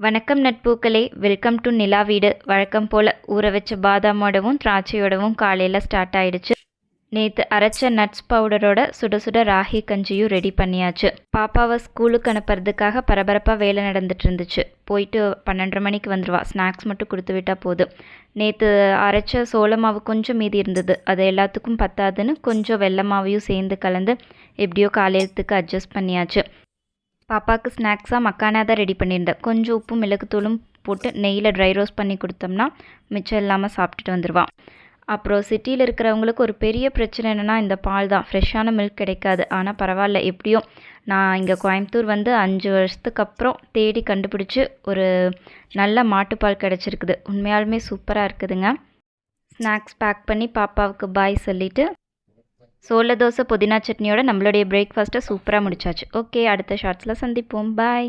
வணக்கம் நட்பூக்களே, welcome to நிலா வீடு. வழக்கம் போல் ஊற வச்ச பாதாமோடவும் திராட்சையோடவும் காலையில் ஸ்டார்ட் ஆயிடுச்சு. நேற்று அரைச்ச நட்ஸ் பவுடரோட சுட சுட ராகி கஞ்சியும் ரெடி பண்ணியாச்சு. பாப்பாவை ஸ்கூலுக்கு அனுப்புறதுக்காக பரபரப்பாக வேலை நடந்துட்டு இருந்துச்சு. போயிட்டு 12:30 மணிக்கு வந்துடுவா. ஸ்நாக்ஸ் மட்டும் கொடுத்து விட்டால் போதும். நேற்று அரைச்ச சோள மாவு கொஞ்சம் மீதி இருந்தது. அது எல்லாத்துக்கும் பத்தாதுன்னு கொஞ்சம் வெள்ளை மாவையும் சேர்ந்து கலந்து எப்படியோ காலையிலத்துக்கு அட்ஜஸ்ட் பண்ணியாச்சு. பாப்பாவுக்கு ஸ்நாக்ஸாக மக்கானா தான் ரெடி பண்ணியிருந்தேன். கொஞ்சம் உப்பும் மிளகுத்தூளும் போட்டு நெய்யில் ட்ரை ரோஸ்ட் பண்ணி கொடுத்தோம்னா மிச்சம் இல்லாமல் சாப்பிட்டுட்டு வந்துடுவான். அப்புறம் சிட்டியில் இருக்கிறவங்களுக்கு ஒரு பெரிய பிரச்சனை என்னென்னா இந்த பால் தான். ஃப்ரெஷ்ஷான மில்க் கிடைக்காது. ஆனால் பரவாயில்ல, எப்படியோ நான் இங்கே கோயம்புத்தூர் வந்து 5 வருஷத்துக்கு அப்புறம் தேடி கண்டுபிடிச்சி ஒரு நல்ல மாட்டுப்பால் கிடச்சிருக்குது. உண்மையாலுமே சூப்பராக இருக்குதுங்க. ஸ்நாக்ஸ் பேக் பண்ணி பாப்பாவுக்கு பாய் சொல்லிவிட்டு சோள தோசை புதினா சட்னியோட நம்மளுடைய பிரேக்ஃபாஸ்ட்டை சூப்பராக முடிச்சாச்சு. ஓகே, அடுத்த ஷார்ட்ஸில் சந்திப்போம். பாய்.